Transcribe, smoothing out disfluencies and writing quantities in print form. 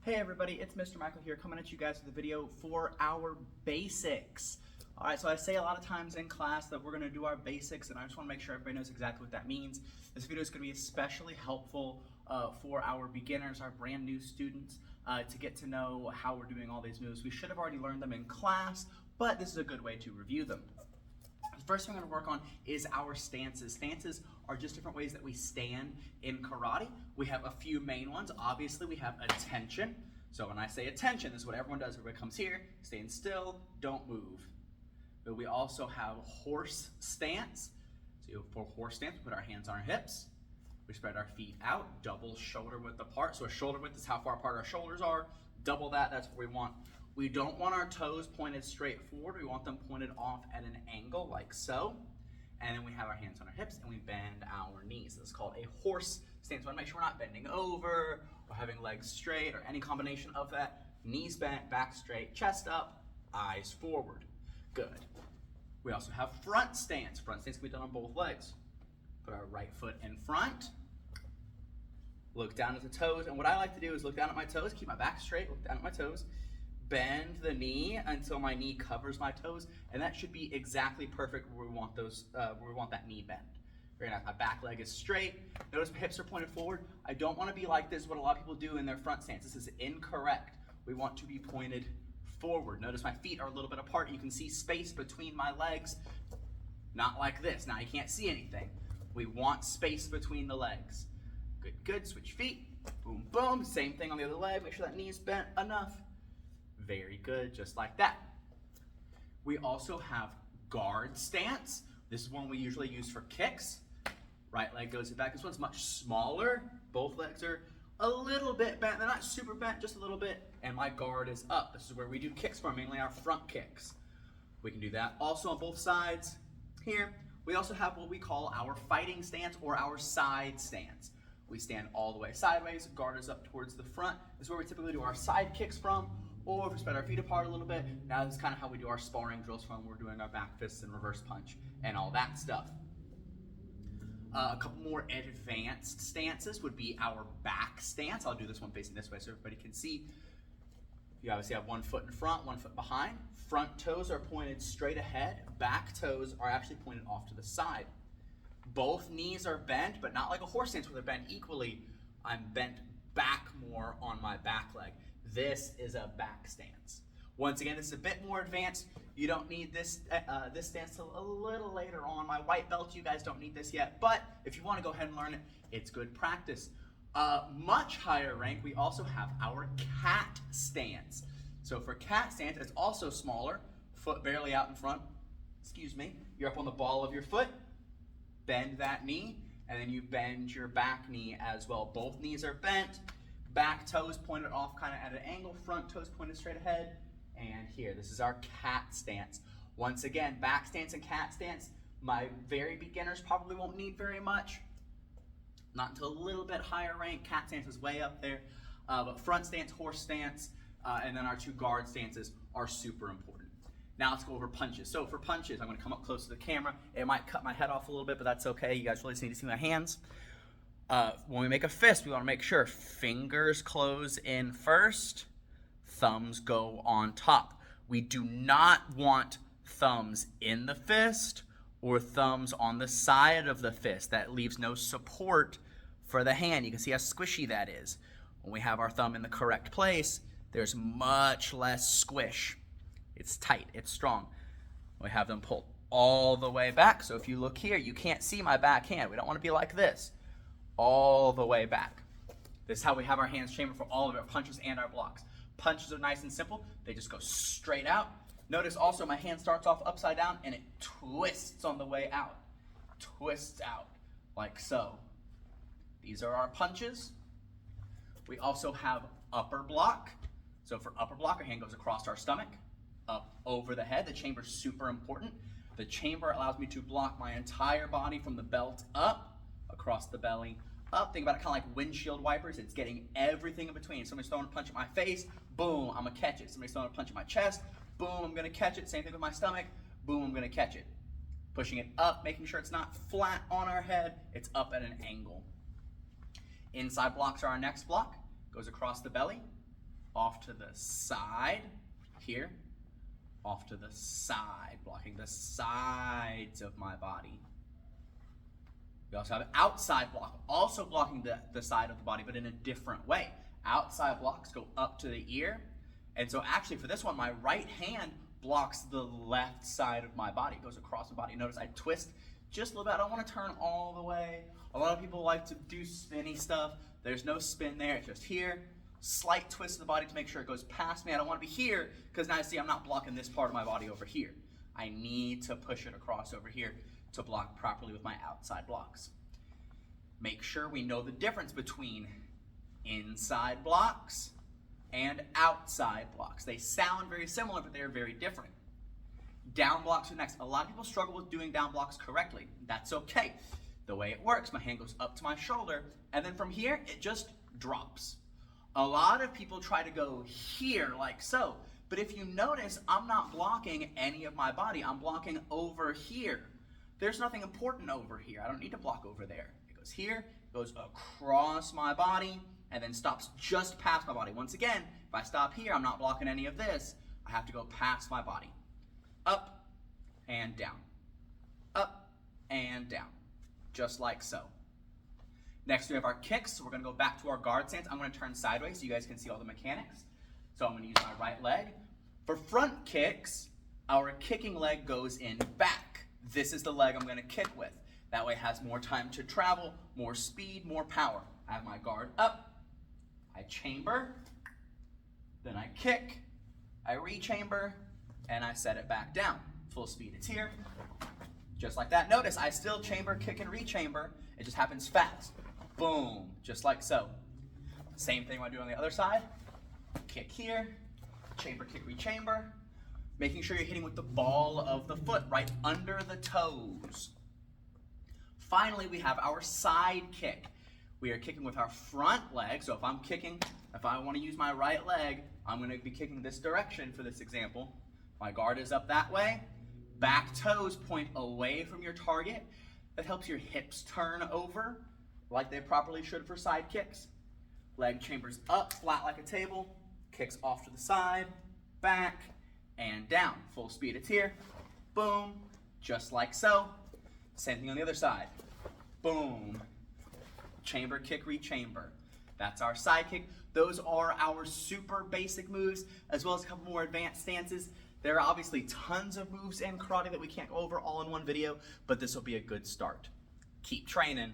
Hey everybody, it's Mr. Michael here coming at you guys with a video for our basics. Alright, so I say a lot of times in class that we're going to do our basics, and I just want to make sure everybody knows exactly what that means. This video is going to be especially helpful for our beginners, our brand new students, to get to know how we're doing all these moves. We should have already learned them in class, but this is a good way to review them. The first thing I'm going to work on is our stances. Stances are just different ways that we stand in karate. We have a few main ones. Obviously, we have attention. So when I say attention, this is what everyone does. Everybody comes here, stand still, don't move. But we also have horse stance. So for horse stance, we put our hands on our hips. We spread our feet out, double shoulder width apart. So a shoulder width is how far apart our shoulders are. Double that, that's what we want. We don't want our toes pointed straight forward. We want them pointed off at an angle like so. And then we have our hands on our hips and we bend our knees. This is called a horse stance. We want to make sure we're not bending over or having legs straight or any combination of that. Knees bent, back straight, chest up, eyes forward. Good. We also have front stance. Front stance can be done on both legs. Put our right foot in front. Look down at the toes. And what I like to do is look down at my toes, keep my back straight, look down at my toes. Bend the knee until my knee covers my toes, and that should be exactly perfect where we want that knee bend. Very nice. My back leg is straight. Notice my hips are pointed forward. I don't want to be like this, what a lot of people do in their front stance. This is incorrect. We want to be pointed forward. Notice my feet are a little bit apart. You can see space between my legs. Not like this. Now you can't see anything. We want space between the legs. Good, good. Switch feet. Boom, boom. Same thing on the other leg. Make sure that knee is bent enough. Very good, just like that. We also have guard stance. This is one we usually use for kicks. Right leg goes back. This one's much smaller. Both legs are a little bit bent. They're not super bent, just a little bit. And my guard is up. This is where we do kicks for, mainly our front kicks. We can do that also on both sides. Here, we also have what we call our fighting stance or our side stance. We stand all the way sideways, guard is up towards the front. This is where we typically do our side kicks from. Or if we spread our feet apart a little bit, now this is kind of how we do our sparring drills from. We're doing our back fists and reverse punch and all that stuff. A couple more advanced stances would be our back stance. I'll do this one facing this way so everybody can see. You obviously have one foot in front, one foot behind. Front toes are pointed straight ahead. Back toes are actually pointed off to the side. Both knees are bent, but not like a horse stance where they're bent equally. I'm bent back more on my back leg. This is a back stance. Once again, this is a bit more advanced. You don't need this this stance till a little later on. My white belt, you guys don't need this yet, but if you want to go ahead and learn it, it's good practice. Much higher rank, we also have our cat stance. So for cat stance, it's also smaller, foot barely out in front. Excuse me. You're up on the ball of your foot. Bend that knee, and then you bend your back knee as well. Both knees are bent. Back toes pointed off kind of at an angle, front toes pointed straight ahead, and here, this is our cat stance. Once again, back stance and cat stance, my very beginners probably won't need very much. Not until a little bit higher rank. Cat stance is way up there, but front stance, horse stance, and then our two guard stances are super important. Now let's go over punches. So for punches, I'm gonna come up close to the camera. It might cut my head off a little bit, but that's okay. You guys really just need to see my hands. When we make a fist, we want to make sure fingers close in first, thumbs go on top. We do not want thumbs in the fist or thumbs on the side of the fist. That leaves no support for the hand. You can see how squishy that is. When we have our thumb in the correct place, there's much less squish. It's tight, it's strong. We have them pulled all the way back. So if you look here, you can't see my back hand. We don't want to be like this. All the way back. This is how we have our hands chambered for all of our punches and our blocks. Punches are nice and simple. They just go straight out. Notice also my hand starts off upside down and it twists on the way out. Twists out like so. These are our punches. We also have upper block. So for upper block, our hand goes across our stomach, up over the head. The chamber is super important. The chamber allows me to block my entire body from the belt up, across the belly, up. Think about it kind of like windshield wipers. It's getting everything in between. Somebody's throwing a punch at my face, boom, I'm gonna catch it. Somebody's throwing a punch at my chest, boom, I'm gonna catch it. Same thing with my stomach, boom, I'm gonna catch it. Pushing it up, making sure it's not flat on our head, it's up at an angle. Inside blocks are our next block, goes across the belly, off to the side, here, off to the side, blocking the sides of my body. We also have outside block, also blocking the side of the body, but in a different way. Outside blocks go up to the ear. And so actually for this one, my right hand blocks the left side of my body. It goes across the body. Notice I twist just a little bit. I don't want to turn all the way. A lot of people like to do spinny stuff. There's no spin there. It's just here. Slight twist of the body to make sure it goes past me. I don't want to be here because now I see I'm not blocking this part of my body over here. I need to push it across over here to block properly with my outside blocks. Make sure we know the difference between inside blocks and outside blocks. They sound very similar, but they're very different. Down blocks are next. A lot of people struggle with doing down blocks correctly. That's okay. The way it works, my hand goes up to my shoulder, and then from here, it just drops. A lot of people try to go here like so, but if you notice, I'm not blocking any of my body. I'm blocking over here. There's nothing important over here. I don't need to block over there. It goes here, goes across my body, and then stops just past my body. Once again, if I stop here, I'm not blocking any of this. I have to go past my body. Up and down. Up and down. Just like so. Next we have our kicks. So we're going to go back to our guard stance. I'm going to turn sideways so you guys can see all the mechanics. So I'm going to use my right leg. For front kicks, our kicking leg goes in back. This is the leg I'm going to kick with. That way it has more time to travel, more speed, more power. I have my guard up. I chamber. Then I kick. I rechamber. And I set it back down. Full speed. It's here. Just like that. Notice I still chamber, kick, and rechamber. It just happens fast. Boom. Just like so. Same thing when I do on the other side. Kick here. Chamber, kick, rechamber. Making sure you're hitting with the ball of the foot right under the toes. Finally, we have our side kick. We are kicking with our front leg. So if I'm kicking, if I want to use my right leg, I'm going to be kicking this direction for this example. My guard is up that way. Back toes point away from your target. That helps your hips turn over like they properly should for side kicks. Leg chambers up, flat like a table. Kicks off to the side, back, and down. Full speed, it's here. Boom, just like so. Same thing on the other side. Boom. Chamber, kick, rechamber. That's our side kick. Those are our super basic moves, as well as a couple more advanced stances. There are obviously tons of moves in karate that we can't go over all in one video, but this will be a good start. Keep training.